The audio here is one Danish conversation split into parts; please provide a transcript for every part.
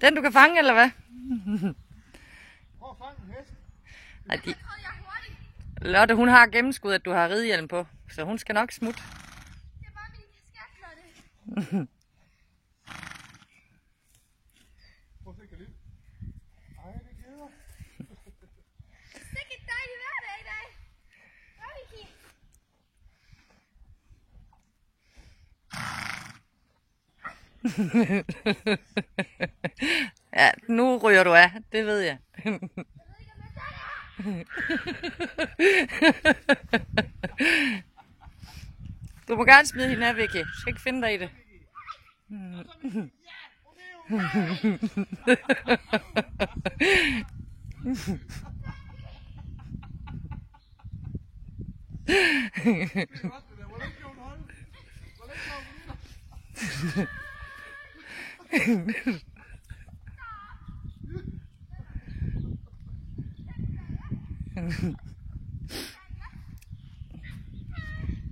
Den du kan fange, eller hvad? Prøv at fange en hest. Nej, Lotte, hun har gennemskud, at du har ridehjelm på, så hun skal nok smutte. Det er bare min kaskat, Lotte. Prøv at se, Kalif. Ej, det glæder. Sikke dejlig hverdag i dag. Hva' Vicky? Ja, nu ryger du af, det ved jeg. Jeg ved ikke, om jeg tager det. Du må gerne smide hende af, Vicky. Du skal ikke finde dig i det.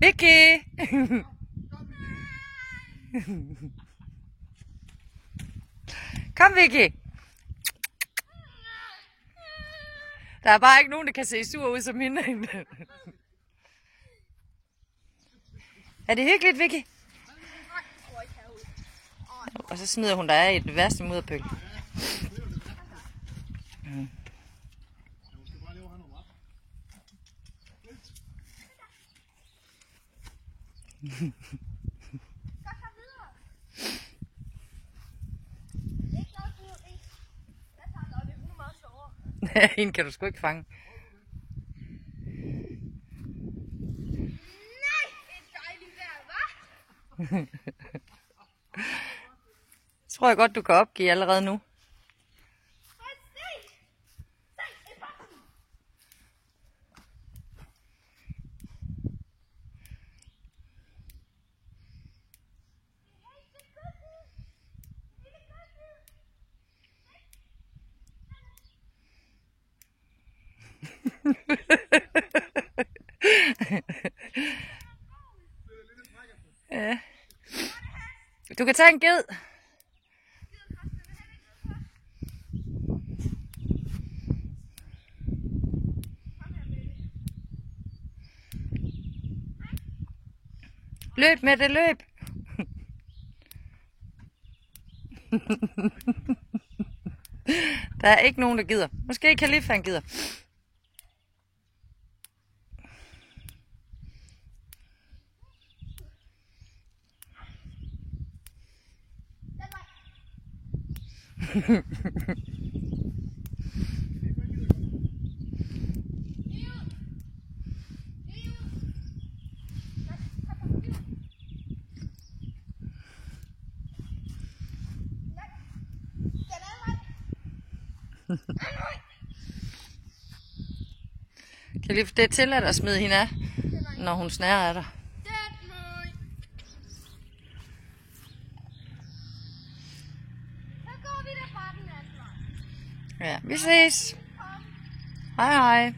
Vicky! Kom, Vicky! Der er bare ikke nogen, der kan se sur ud som hende. Er det hyggeligt, Vicky? Og så smider hun dig af i det værste mudderpøl. Hende kan du sgu ikke fange. Nej, det er dejligt vejr, hva'? Tror jeg godt, du kan opgive allerede nu. Ja. Du kan tage en ged. Løb med det, løb. Der er ikke nogen, der gider. Måske Kalif, han gider. Kalif, det er tilladt at smide hende af, når hun snærer af dig. Ja, vi ses. Hej hej.